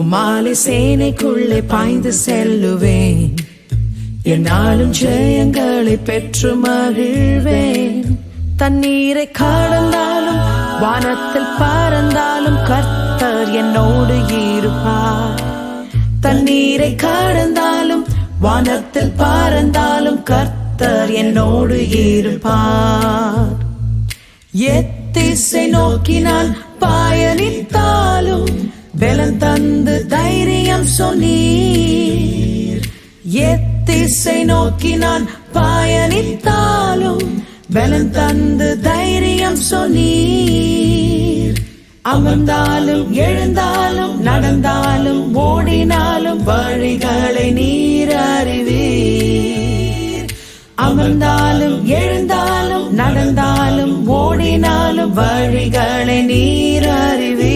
உம்மாலே சேனைக்குள்ளே பாய்ந்து செல்லுவேன், என்னாலும் ஜெயங்களை பெற்று மகிழ்வேன். தண்ணீரை கடந்தாலும் வானத்தில் பறந்தாலும் கர்த்தர் என்னோடு இருப்பார். தண்ணீரை கடந்தாலும் வானத்தில் பறந்தாலும் கர்த்தர் என்னோடு இருப்பார். எத்திசை நோக்கி நான் பயணித்தாலும் பலன் தந்து தைரியம் சொன்னீர். எத்திசை நோக்கி நான் பயணித்தாலும் பலன் தந்து தைரியம் சொன்னீர். அமர்ந்தாலும் எழுந்தாலும் நடந்தாலும் ஓடினாலும் வழிகளை நீர் அறிவீர். அமர்ந்தாலும் எழுந்தாலும் நடந்தாலும் ஓடினாலும் வழிகளை நீர் அறிவீர்.